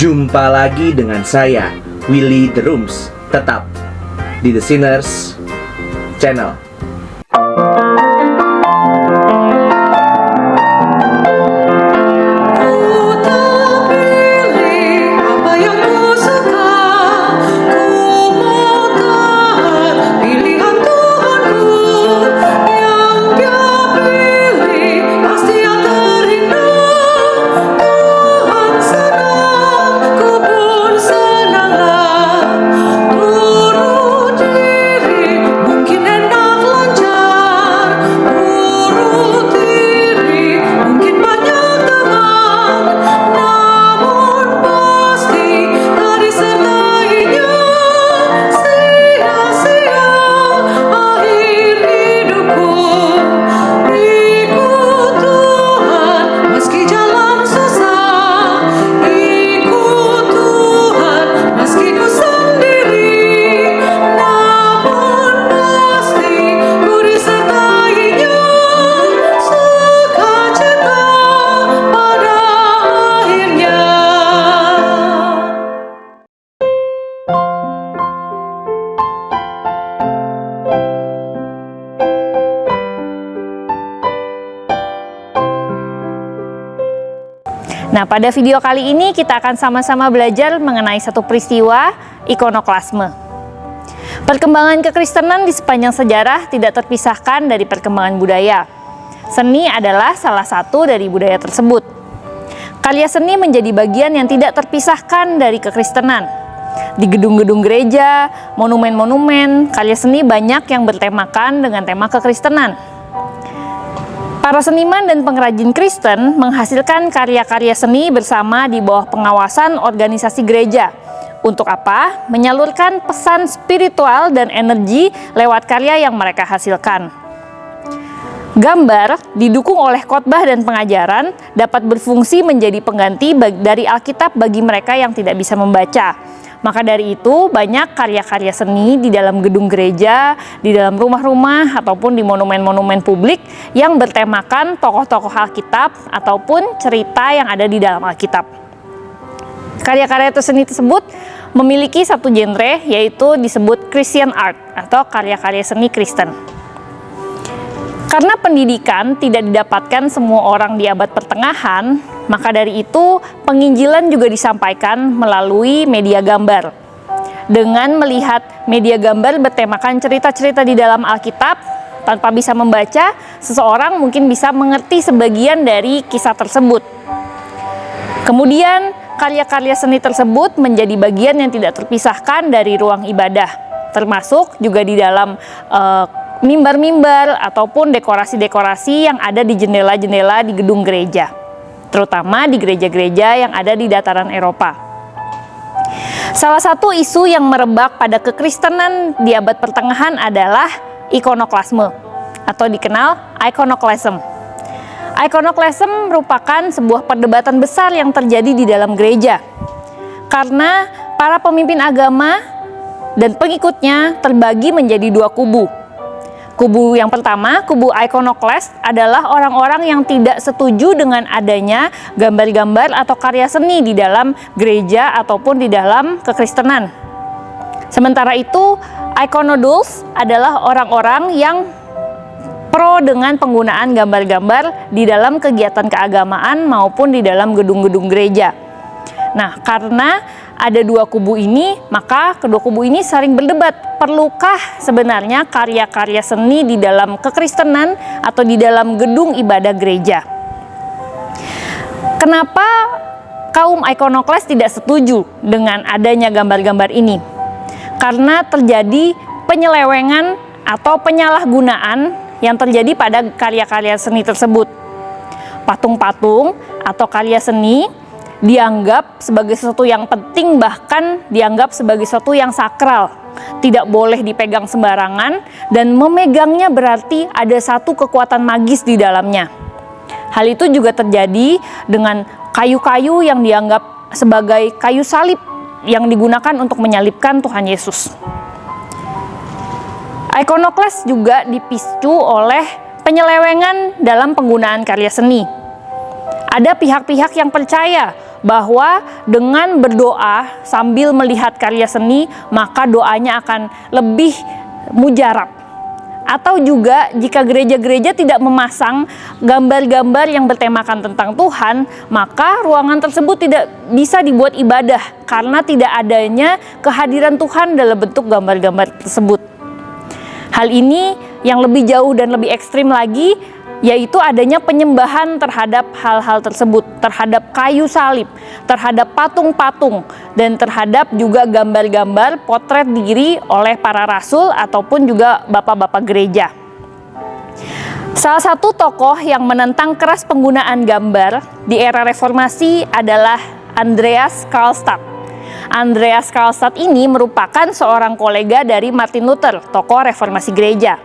Jumpa lagi dengan saya, Willy The Rooms, tetap di The Sinners Channel. Nah, pada video kali ini kita akan sama-sama belajar mengenai satu peristiwa ikonoklasme. Perkembangan kekristenan di sepanjang sejarah tidak terpisahkan dari perkembangan budaya. Seni adalah salah satu dari budaya tersebut. Karya seni menjadi bagian yang tidak terpisahkan dari kekristenan. Di gedung-gedung gereja, monumen-monumen, karya seni banyak yang bertemakan dengan tema kekristenan. Para seniman dan pengrajin Kristen menghasilkan karya-karya seni bersama di bawah pengawasan organisasi gereja. Untuk apa? Menyalurkan pesan spiritual dan energi lewat karya yang mereka hasilkan. Gambar, didukung oleh khotbah dan pengajaran, dapat berfungsi menjadi pengganti dari Alkitab bagi mereka yang tidak bisa membaca. Maka dari itu, banyak karya-karya seni di dalam gedung gereja, di dalam rumah-rumah, ataupun di monumen-monumen publik yang bertemakan tokoh-tokoh Alkitab ataupun cerita yang ada di dalam Alkitab. Karya-karya seni tersebut memiliki satu genre, yaitu disebut Christian art atau karya-karya seni Kristen. Karena pendidikan tidak didapatkan semua orang di abad pertengahan, maka dari itu penginjilan juga disampaikan melalui media gambar. Dengan melihat media gambar bertemakan cerita-cerita di dalam Alkitab, tanpa bisa membaca, seseorang mungkin bisa mengerti sebagian dari kisah tersebut. Kemudian, karya-karya seni tersebut menjadi bagian yang tidak terpisahkan dari ruang ibadah, termasuk juga di dalam mimbar-mimbar ataupun dekorasi-dekorasi yang ada di jendela-jendela di gedung gereja, terutama di gereja-gereja yang ada di dataran Eropa. Salah satu isu yang merebak pada kekristenan di abad pertengahan adalah ikonoklasme atau dikenal iconoclasm. Iconoclasm merupakan sebuah perdebatan besar yang terjadi di dalam gereja karena para pemimpin agama dan pengikutnya terbagi menjadi dua kubu. Kubu yang pertama, kubu iconoclast, adalah orang-orang yang tidak setuju dengan adanya gambar-gambar atau karya seni di dalam gereja ataupun di dalam kekristenan. Sementara itu, iconodules adalah orang-orang yang pro dengan penggunaan gambar-gambar di dalam kegiatan keagamaan maupun di dalam gedung-gedung gereja. Nah, karena ada dua kubu ini, maka kedua kubu ini saling berdebat, perlukah sebenarnya karya-karya seni di dalam kekristenan atau di dalam gedung ibadah gereja. Kenapa kaum iconoclast tidak setuju dengan adanya gambar-gambar ini? Karena terjadi penyelewengan atau penyalahgunaan yang terjadi pada karya-karya seni tersebut. Patung-patung atau karya seni dianggap sebagai sesuatu yang penting, bahkan dianggap sebagai sesuatu yang sakral. Tidak boleh dipegang sembarangan, dan memegangnya berarti ada satu kekuatan magis di dalamnya. Hal itu juga terjadi dengan kayu-kayu yang dianggap sebagai kayu salib yang digunakan untuk menyalibkan Tuhan Yesus. Iconoclast juga dipicu oleh penyelewengan dalam penggunaan karya seni. Ada pihak-pihak yang percaya bahwa dengan berdoa sambil melihat karya seni, maka doanya akan lebih mujarab. Atau juga jika gereja-gereja tidak memasang gambar-gambar yang bertemakan tentang Tuhan, maka ruangan tersebut tidak bisa dibuat ibadah karena tidak adanya kehadiran Tuhan dalam bentuk gambar-gambar tersebut. Hal ini yang lebih jauh dan lebih ekstrim lagi, yaitu adanya penyembahan terhadap hal-hal tersebut, terhadap kayu salib, terhadap patung-patung, dan terhadap juga gambar-gambar potret diri oleh para rasul ataupun juga bapak-bapak gereja. Salah satu tokoh yang menentang keras penggunaan gambar di era reformasi adalah Andreas Karlstadt. Andreas Karlstadt ini merupakan seorang kolega dari Martin Luther, tokoh reformasi gereja.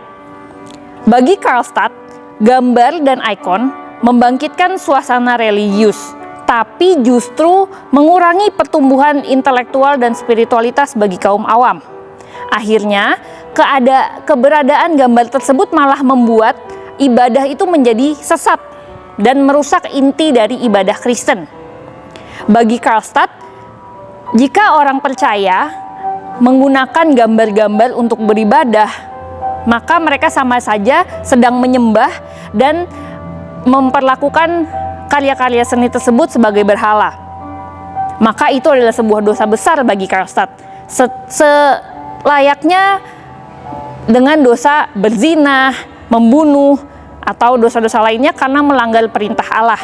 Bagi Karlstadt, gambar dan ikon membangkitkan suasana religius, tapi justru mengurangi pertumbuhan intelektual dan spiritualitas bagi kaum awam. Akhirnya, keberadaan gambar tersebut malah membuat ibadah itu menjadi sesat dan merusak inti dari ibadah Kristen. Bagi Karlstadt, jika orang percaya menggunakan gambar-gambar untuk beribadah, maka mereka sama saja sedang menyembah dan memperlakukan karya-karya seni tersebut sebagai berhala. Maka itu adalah sebuah dosa besar bagi Karlstadt. Selayaknya dengan dosa berzina, membunuh, atau dosa-dosa lainnya karena melanggar perintah Allah.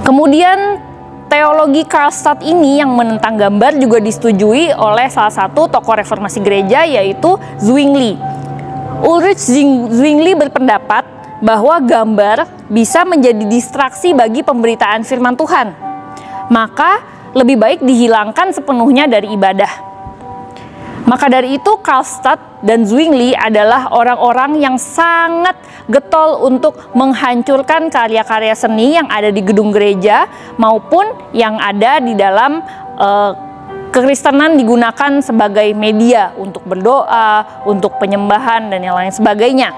Kemudian teologi Karlstadt ini yang menentang gambar juga disetujui oleh salah satu tokoh reformasi gereja, yaitu Zwingli. Ulrich Zwingli berpendapat bahwa gambar bisa menjadi distraksi bagi pemberitaan firman Tuhan. Maka lebih baik dihilangkan sepenuhnya dari ibadah. Maka dari itu Karlstadt dan Zwingli adalah orang-orang yang sangat getol untuk menghancurkan karya-karya seni yang ada di gedung gereja maupun yang ada di dalam kekristenan digunakan sebagai media untuk berdoa, untuk penyembahan, dan yang lain sebagainya.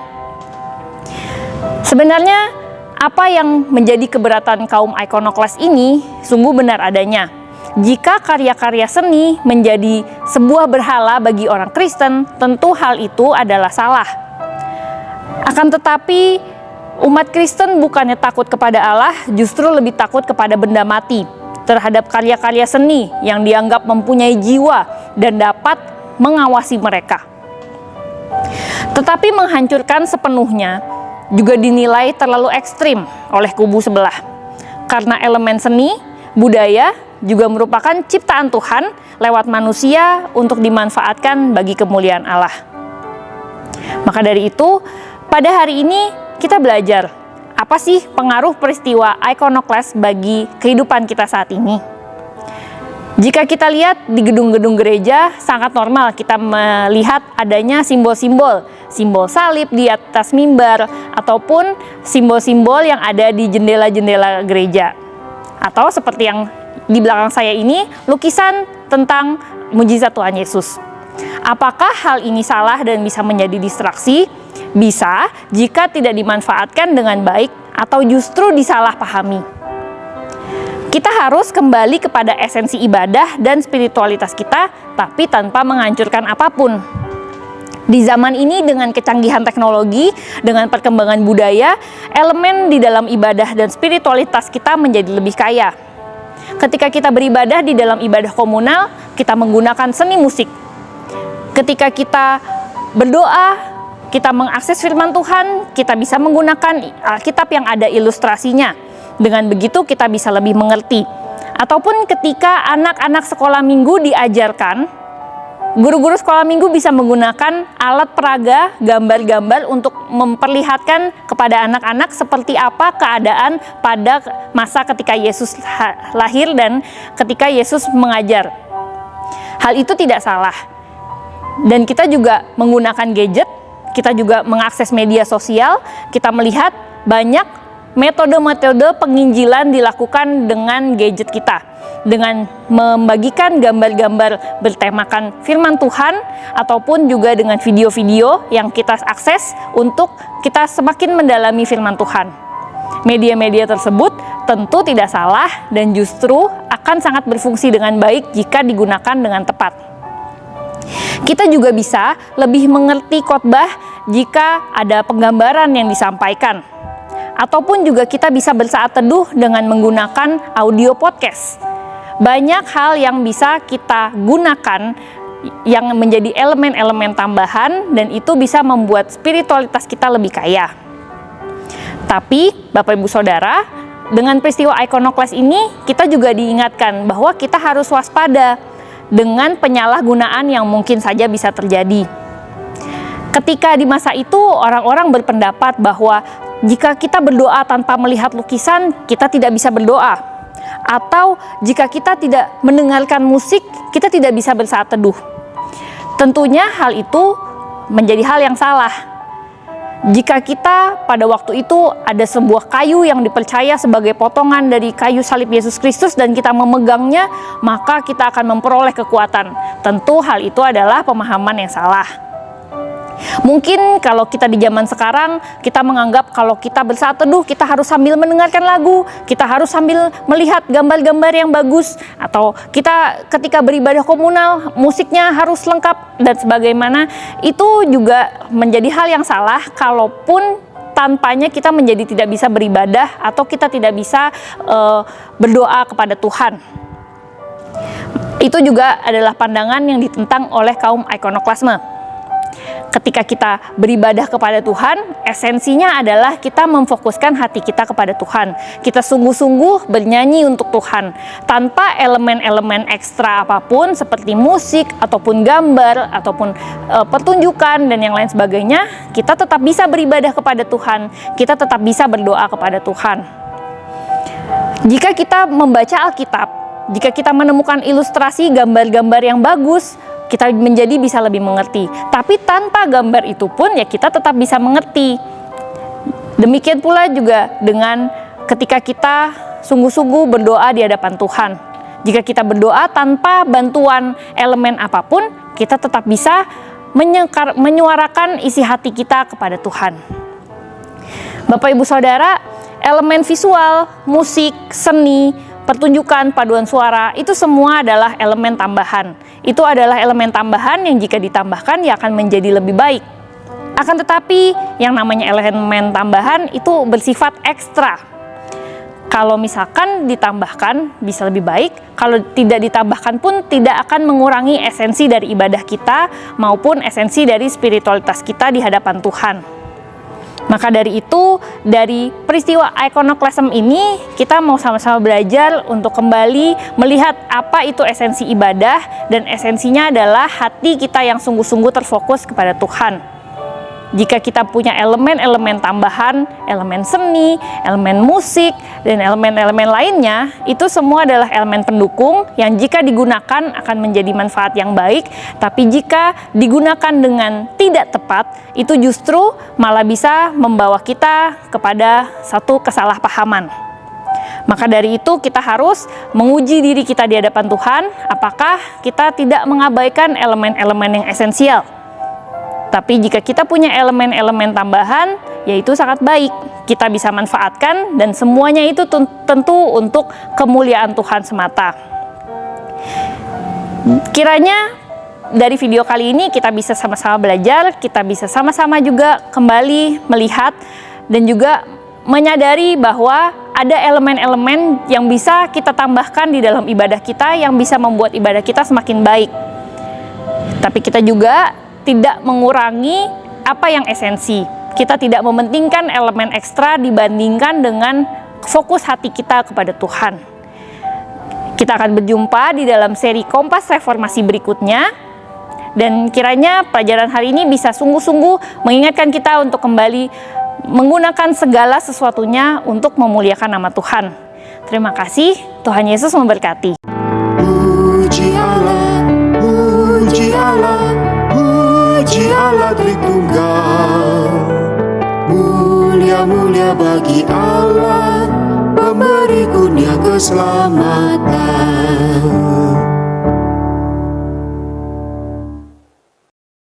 Sebenarnya apa yang menjadi keberatan kaum ikonoklas ini sungguh benar adanya. Jika karya-karya seni menjadi sebuah berhala bagi orang Kristen, tentu hal itu adalah salah. Akan tetapi, umat Kristen bukannya takut kepada Allah, justru lebih takut kepada benda mati, terhadap karya-karya seni yang dianggap mempunyai jiwa dan dapat mengawasi mereka. Tetapi menghancurkan sepenuhnya juga dinilai terlalu ekstrim oleh kubu sebelah, karena elemen seni, budaya, juga merupakan ciptaan Tuhan lewat manusia untuk dimanfaatkan bagi kemuliaan Allah. Maka dari itu, pada hari ini kita belajar apa sih pengaruh peristiwa ikonoklas bagi kehidupan kita saat ini. Jika kita lihat di gedung-gedung gereja, sangat normal kita melihat adanya simbol-simbol, simbol salib di atas mimbar, ataupun simbol-simbol yang ada di jendela-jendela gereja. Atau seperti yang di belakang saya ini, lukisan tentang mujizat Tuhan Yesus. Apakah hal ini salah dan bisa menjadi distraksi? Bisa jika tidak dimanfaatkan dengan baik atau justru disalahpahami. Kita harus kembali kepada esensi ibadah dan spiritualitas kita, tapi tanpa menghancurkan apapun. Di zaman ini dengan kecanggihan teknologi, dengan perkembangan budaya, elemen di dalam ibadah dan spiritualitas kita menjadi lebih kaya. Ketika kita beribadah di dalam ibadah komunal, kita menggunakan seni musik. Ketika kita berdoa, kita mengakses firman Tuhan, kita bisa menggunakan Alkitab yang ada ilustrasinya. Dengan begitu kita bisa lebih mengerti. Ataupun ketika anak-anak sekolah minggu diajarkan, guru-guru sekolah minggu bisa menggunakan alat peraga, gambar-gambar untuk memperlihatkan kepada anak-anak seperti apa keadaan pada masa ketika Yesus lahir dan ketika Yesus mengajar. Hal itu tidak salah. Dan kita juga menggunakan gadget, kita juga mengakses media sosial, kita melihat banyak metode-metode penginjilan dilakukan dengan gadget kita, dengan membagikan gambar-gambar bertemakan firman Tuhan, ataupun juga dengan video-video yang kita akses untuk kita semakin mendalami firman Tuhan. Media-media tersebut tentu tidak salah dan justru akan sangat berfungsi dengan baik jika digunakan dengan tepat. Kita juga bisa lebih mengerti khotbah jika ada penggambaran yang disampaikan. Ataupun juga kita bisa bersaat teduh dengan menggunakan audio podcast. Banyak hal yang bisa kita gunakan yang menjadi elemen-elemen tambahan dan itu bisa membuat spiritualitas kita lebih kaya. Tapi Bapak Ibu Saudara, dengan peristiwa ikonoklas ini kita juga diingatkan bahwa kita harus waspada dengan penyalahgunaan yang mungkin saja bisa terjadi. Ketika di masa itu orang-orang berpendapat bahwa jika kita berdoa tanpa melihat lukisan, kita tidak bisa berdoa. Atau jika kita tidak mendengarkan musik, kita tidak bisa bersaat teduh. Tentunya hal itu menjadi hal yang salah. Jika kita pada waktu itu ada sebuah kayu yang dipercaya sebagai potongan dari kayu salib Yesus Kristus dan kita memegangnya, maka kita akan memperoleh kekuatan. Tentu hal itu adalah pemahaman yang salah. Mungkin kalau kita di zaman sekarang, kita menganggap kalau kita bersaat teduh, kita harus sambil mendengarkan lagu, kita harus sambil melihat gambar-gambar yang bagus, atau kita ketika beribadah komunal, musiknya harus lengkap dan sebagaimana. Itu juga menjadi hal yang salah kalaupun tanpanya kita menjadi tidak bisa beribadah atau kita tidak bisa berdoa kepada Tuhan. Itu juga adalah pandangan yang ditentang oleh kaum ikonoklasme. Ketika kita beribadah kepada Tuhan, esensinya adalah kita memfokuskan hati kita kepada Tuhan. Kita sungguh-sungguh bernyanyi untuk Tuhan, tanpa elemen-elemen ekstra apapun seperti musik, ataupun gambar, ataupun pertunjukan, dan yang lain sebagainya. Kita tetap bisa beribadah kepada Tuhan, kita tetap bisa berdoa kepada Tuhan. Jika kita membaca Alkitab, jika kita menemukan ilustrasi gambar-gambar yang bagus, kita menjadi bisa lebih mengerti. Tapi tanpa gambar itu pun ya kita tetap bisa mengerti. Demikian pula juga dengan ketika kita sungguh-sungguh berdoa di hadapan Tuhan. Jika kita berdoa tanpa bantuan elemen apapun, kita tetap bisa menyuarakan isi hati kita kepada Tuhan. Bapak Ibu Saudara, elemen visual, musik, seni, pertunjukan, paduan suara, itu semua adalah elemen tambahan. Itu adalah elemen tambahan yang jika ditambahkan ya akan menjadi lebih baik. Akan tetapi yang namanya elemen tambahan itu bersifat ekstra. Kalau misalkan ditambahkan bisa lebih baik, kalau tidak ditambahkan pun tidak akan mengurangi esensi dari ibadah kita maupun esensi dari spiritualitas kita di hadapan Tuhan. Maka dari itu, dari peristiwa ikonoklasme ini, kita mau sama-sama belajar untuk kembali melihat apa itu esensi ibadah, dan esensinya adalah hati kita yang sungguh-sungguh terfokus kepada Tuhan. Jika kita punya elemen-elemen tambahan, elemen seni, elemen musik, dan elemen-elemen lainnya, itu semua adalah elemen pendukung yang jika digunakan akan menjadi manfaat yang baik, tapi jika digunakan dengan tidak tepat, itu justru malah bisa membawa kita kepada satu kesalahpahaman. Maka dari itu kita harus menguji diri kita di hadapan Tuhan, apakah kita tidak mengabaikan elemen-elemen yang esensial. Tapi jika kita punya elemen-elemen tambahan, yaitu sangat baik. Kita bisa manfaatkan dan semuanya itu tentu untuk kemuliaan Tuhan semata. Kiranya dari video kali ini kita bisa sama-sama belajar, kita bisa sama-sama juga kembali melihat dan juga menyadari bahwa ada elemen-elemen yang bisa kita tambahkan di dalam ibadah kita yang bisa membuat ibadah kita semakin baik. Tapi kita juga tidak mengurangi apa yang esensi. Kita tidak mementingkan elemen ekstra dibandingkan dengan fokus hati kita kepada Tuhan. Kita akan berjumpa di dalam seri Kompas Reformasi berikutnya. Dan kiranya pelajaran hari ini bisa sungguh-sungguh mengingatkan kita untuk kembali menggunakan segala sesuatunya untuk memuliakan nama Tuhan. Terima kasih, Tuhan Yesus memberkati. Puji Allah, puji Allah, puji Allah Tritunggal. Mulia-mulia bagi Allah, pemberi kurnia keselamatan.